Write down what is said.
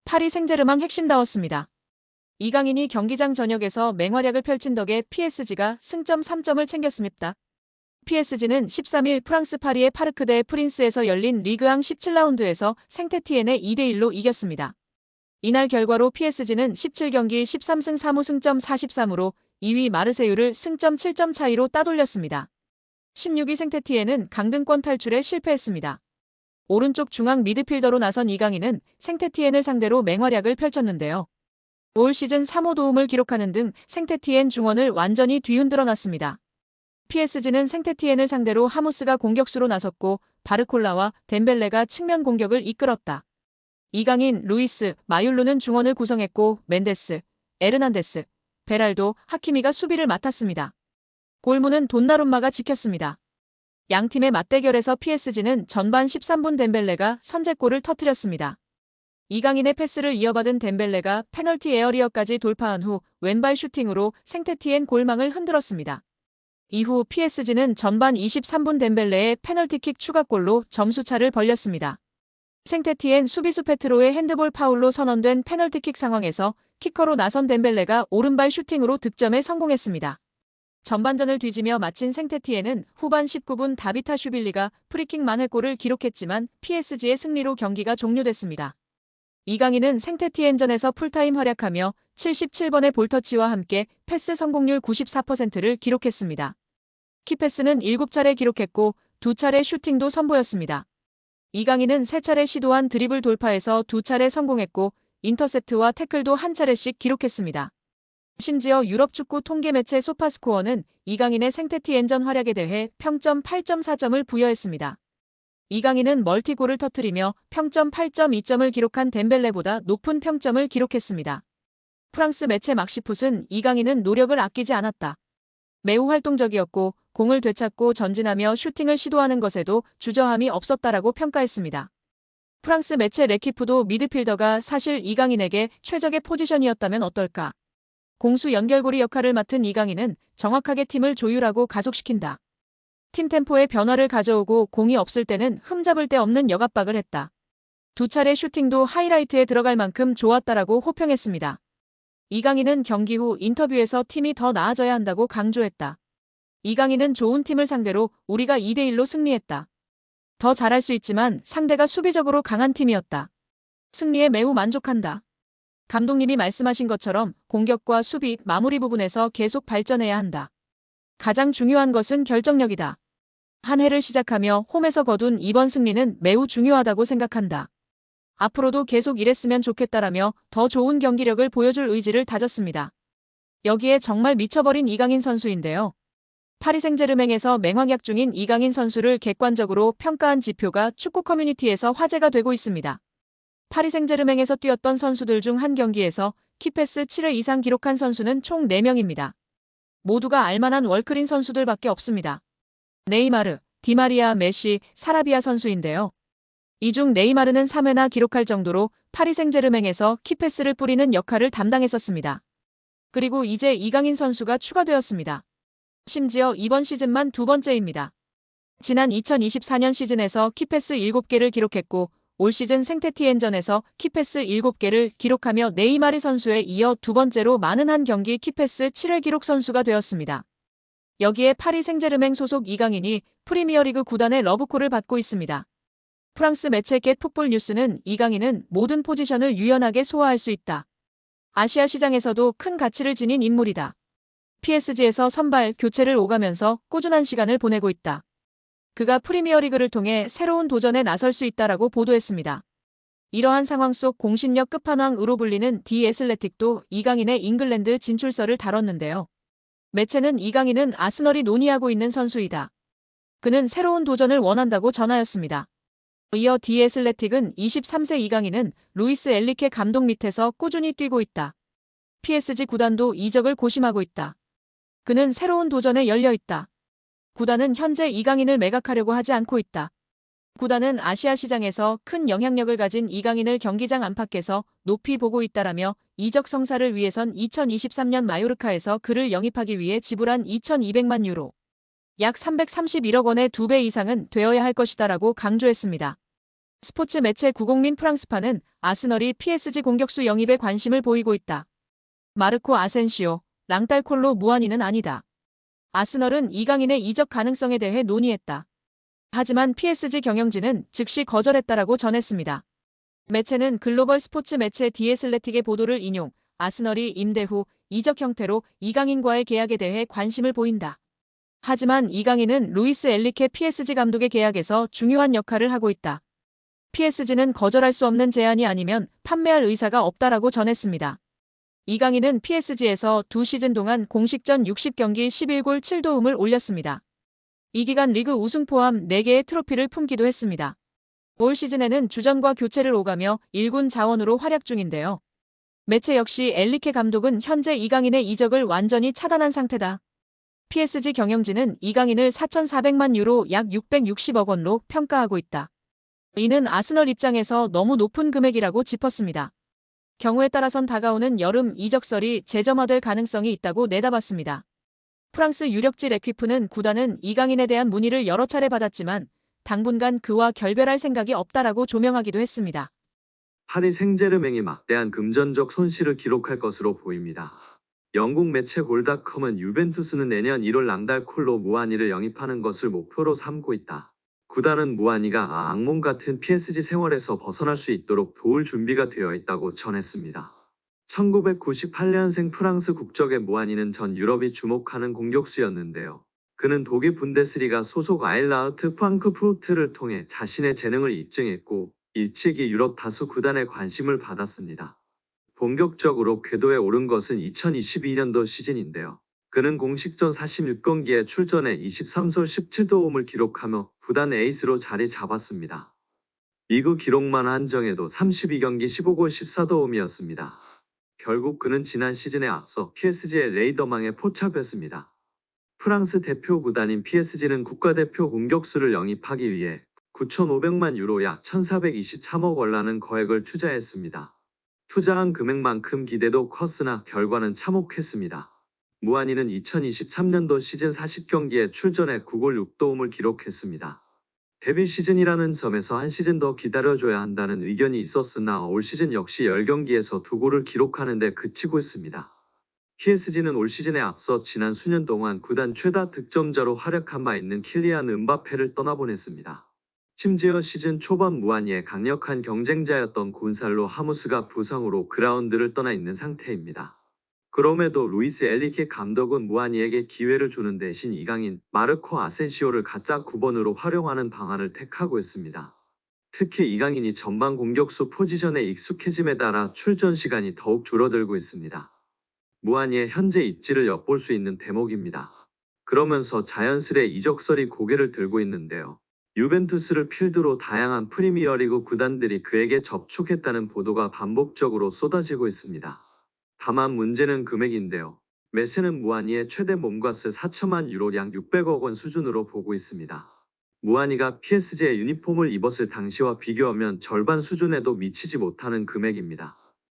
파리 생제르맹 핵심다웠습니다. 이강인이 경기장 전역에서 맹활약을 펼친 덕에 PSG가 승점 3점을 챙겼습니다. PSG는 13일 프랑스 파리의 파르크 대 프린스에서 열린 리그앙 17라운드에서 생테티엔에 2대1로 이겼습니다. 이날 결과로 PSG는 17경기 13승 3무 승점 43으로 2위 마르세유를 승점 7점 차이로 따돌렸습니다. 16위 생테티엔은 강등권 탈출에 실패했습니다. 오른쪽 중앙 미드필더로 나선 이강인은 생테티엔을 상대로 맹활약을 펼쳤는데요. 올 시즌 3호 도움을 기록하는 등 생테티엔 중원을 완전히 뒤흔들어 놨습니다. PSG는 생테티엔을 상대로 하무스가 공격수로 나섰고 바르콜라와 덴벨레가 측면 공격을 이끌었다. 이강인, 루이스, 마율루는 중원을 구성했고 멘데스, 에르난데스, 베랄도, 하키미가 수비를 맡았습니다. 골문은 돈나룸마가 지켰습니다. 양팀의 맞대결에서 PSG는 전반 13분 덴벨레가 선제골을 터뜨렸습니다. 이강인의 패스를 이어받은 덴벨레가 페널티 에어리어까지 돌파한 후 왼발 슈팅으로 생테티엔 골망을 흔들었습니다. 이후 PSG는 전반 23분 덴벨레의 페널티킥 추가골로 점수차를 벌렸습니다. 생테티엔 수비수 페트로의 핸드볼 파울로 선언된 페널티킥 상황에서 키커로 나선 덴벨레가 오른발 슈팅으로 득점에 성공했습니다. 전반전을 뒤지며 마친 생테티엔은 후반 19분 다비타 슈빌리가 프리킥 만회골을 기록했지만 PSG의 승리로 경기가 종료됐습니다. 이강인은 생테티엔전에서 풀타임 활약하며 77번의 볼터치와 함께 패스 성공률 94%를 기록했습니다. 키패스는 7차례 기록했고 2차례 슈팅도 선보였습니다. 이강인은 3차례 시도한 드리블 돌파에서 2차례 성공했고 인터셉트와 태클도 1차례씩 기록했습니다. 심지어 유럽 축구 통계 매체 소파스코어는 이강인의 생테티엔전 활약에 대해 평점 8.4점을 부여했습니다. 이강인은 멀티골을 터뜨리며 평점 8.2점을 기록한 덴벨레보다 높은 평점을 기록했습니다. 프랑스 매체 막시풋은 이강인은 노력을 아끼지 않았다. 매우 활동적이었고 공을 되찾고 전진하며 슈팅을 시도하는 것에도 주저함이 없었다라고 평가했습니다. 프랑스 매체 레키프도 미드필더가 사실 이강인에게 최적의 포지션이었다면 어떨까? 공수 연결고리 역할을 맡은 이강인은 정확하게 팀을 조율하고 가속시킨다. 팀 템포에 변화를 가져오고 공이 없을 때는 흠잡을 데 없는 역압박을 했다. 2차례 슈팅도 하이라이트에 들어갈 만큼 좋았다라고 호평했습니다. 이강인은 경기 후 인터뷰에서 팀이 더 나아져야 한다고 강조했다. 이강인은 좋은 팀을 상대로 우리가 2대1로 승리했다. 더 잘할 수 있지만 상대가 수비적으로 강한 팀이었다. 승리에 매우 만족한다. 감독님이 말씀하신 것처럼 공격과 수비, 마무리 부분에서 계속 발전해야 한다. 가장 중요한 것은 결정력이다. 한 해를 시작하며 홈에서 거둔 이번 승리는 매우 중요하다고 생각한다. 앞으로도 계속 이랬으면 좋겠다라며 더 좋은 경기력을 보여줄 의지를 다졌습니다. 여기에 정말 미쳐버린 이강인 선수인데요. 파리 생제르맹에서 맹활약 중인 이강인 선수를 객관적으로 평가한 지표가 축구 커뮤니티에서 화제가 되고 있습니다. 파리 생제르맹에서 뛰었던 선수들 중 한 경기에서 키패스 7회 이상 기록한 선수는 총 4명입니다. 모두가 알만한 월클인 선수들밖에 없습니다. 네이마르, 디마리아, 메시, 사라비아 선수인데요. 이 중 네이마르는 3회나 기록할 정도로 파리 생제르맹에서 키패스를 뿌리는 역할을 담당했었습니다. 그리고 이제 이강인 선수가 추가되었습니다. 심지어 이번 시즌만 2번째입니다. 지난 2024년 시즌에서 키패스 7개를 기록했고 올 시즌 생테티엔전에서 키패스 7개를 기록하며 네이마르 선수에 이어 2번째로 많은 한 경기 키패스 7회 기록 선수가 되었습니다. 여기에 파리 생제르맹 소속 이강인이 프리미어리그 구단의 러브콜을 받고 있습니다. 프랑스 매체 겟 풋볼 뉴스는 이강인은 모든 포지션을 유연하게 소화할 수 있다. 아시아 시장에서도 큰 가치를 지닌 인물이다. PSG에서 선발, 교체를 오가면서 꾸준한 시간을 보내고 있다. 그가 프리미어리그를 통해 새로운 도전에 나설 수 있다라고 보도했습니다. 이러한 상황 속 공신력 끝판왕으로 불리는 디 애슬레틱도 이강인의 잉글랜드 진출설을 다뤘는데요. 매체는 이강인은 아스널이 논의하고 있는 선수이다. 그는 새로운 도전을 원한다고 전하였습니다. 이어 디 애슬레틱은 23세 이강인은 루이스 엘리케 감독 밑에서 꾸준히 뛰고 있다. PSG 구단도 이적을 고심하고 있다. 그는 새로운 도전에 열려 있다. 구단은 현재 이강인을 매각하려고 하지 않고 있다. 구단은 아시아 시장에서 큰 영향력을 가진 이강인을 경기장 안팎에서 높이 보고 있다라며 이적 성사를 위해선 2023년 마요르카에서 그를 영입하기 위해 지불한 2,200만 유로, 약 331억 원의 2배 이상은 되어야 할 것이다라고 강조했습니다. 스포츠 매체 구국민 프랑스파는 아스널이 PSG 공격수 영입에 관심을 보이고 있다. 마르코 아센시오, 랑달콜로 무한히는 아니다. 아스널은 이강인의 이적 가능성에 대해 논의했다. 하지만 PSG 경영진은 즉시 거절했다라고 전했습니다. 매체는 글로벌 스포츠 매체 디애슬레틱의 보도를 인용, 아스널이 임대 후 이적 형태로 이강인과의 계약에 대해 관심을 보인다. 하지만 이강인은 루이스 엔리케 PSG 감독의 계약에서 중요한 역할을 하고 있다. PSG는 거절할 수 없는 제안이 아니면 판매할 의사가 없다라고 전했습니다. 이강인은 PSG에서 2시즌 동안 공식전 60경기 11골 7도움을 올렸습니다. 이 기간 리그 우승 포함 4개의 트로피를 품기도 했습니다. 올 시즌에는 주전과 교체를 오가며 1군 자원으로 활약 중인데요. 매체 역시 엔리케 감독은 현재 이강인의 이적을 완전히 차단한 상태다. PSG 경영진은 이강인을 4,400만 유로 약 660억 원로 평가하고 있다. 이는 아스널 입장에서 너무 높은 금액이라고 짚었습니다. 경우에 따라선 다가오는 여름 이적설이 재점화될 가능성이 있다고 내다봤습니다. 프랑스 유력지 레퀴프는 구단은 이강인에 대한 문의를 여러 차례 받았지만 당분간 그와 결별할 생각이 없다라고 조명하기도 했습니다. 파리 생제르맹이 막대한 금전적 손실을 기록할 것으로 보입니다. 영국 매체 골닷컴은 유벤투스는 내년 1월 랑달콜로 무한히를 영입하는 것을 목표로 삼고 있다. 구단은 무한히가 악몽 같은 PSG 생활에서 벗어날 수 있도록 도울 준비가 되어 있다고 전했습니다. 1998년생 프랑스 국적의 무한히는 전 유럽이 주목하는 공격수였는데요. 그는 독일 분데스리가 소속 아일라우트 프랑크푸르트를 통해 자신의 재능을 입증했고 일찍이 유럽 다수 구단의 관심을 받았습니다. 본격적으로 궤도에 오른 것은 2022년도 시즌인데요. 그는 공식전 46경기에 출전해 23골 17도움을 기록하며 구단 에이스로 자리 잡았습니다. 리그 기록만 한정해도 32경기 15골 14도움이었습니다. 결국 그는 지난 시즌에 앞서 PSG의 레이더망에 포착했습니다. 프랑스 대표 구단인 PSG는 국가대표 공격수를 영입하기 위해 9,500만 유로 약 1,423억 원라는 거액을 투자했습니다. 투자한 금액만큼 기대도 컸으나 결과는 참혹했습니다. 무한히는 2023년도 시즌 40경기에 출전해 9골 6도움을 기록했습니다. 데뷔 시즌이라는 점에서 한 시즌 더 기다려줘야 한다는 의견이 있었으나 올 시즌 역시 10경기에서 2골을 기록하는 데 그치고 있습니다. PSG는 올 시즌에 앞서 지난 수년 동안 구단 최다 득점자로 활약한 바 있는 킬리안 음바페를 떠나보냈습니다. 심지어 시즌 초반 무한히의 강력한 경쟁자였던 곤살로 하무스가 부상으로 그라운드를 떠나 있는 상태입니다. 그럼에도 루이스 엔리케 감독은 무한히에게 기회를 주는 대신 이강인, 마르코 아센시오를 가짜 9번으로 활용하는 방안을 택하고 있습니다. 특히 이강인이 전방 공격수 포지션에 익숙해짐에 따라 출전 시간이 더욱 줄어들고 있습니다. 무한히의 현재 입지를 엿볼 수 있는 대목입니다. 그러면서 자연스레 이적설이 고개를 들고 있는데요. 유벤투스를 필두로 다양한 프리미어리그 구단들이 그에게 접촉했다는 보도가 반복적으로 쏟아지고 있습니다. 다만 문제는 금액인데요. 매체는 무한히의 최대 몸값을 4천만 유로 약 600억 원 수준으로 보고 있습니다. 무한히가 PSG의 유니폼을 입었을 당시와 비교하면 절반 수준에도 미치지 못하는 금액입니다.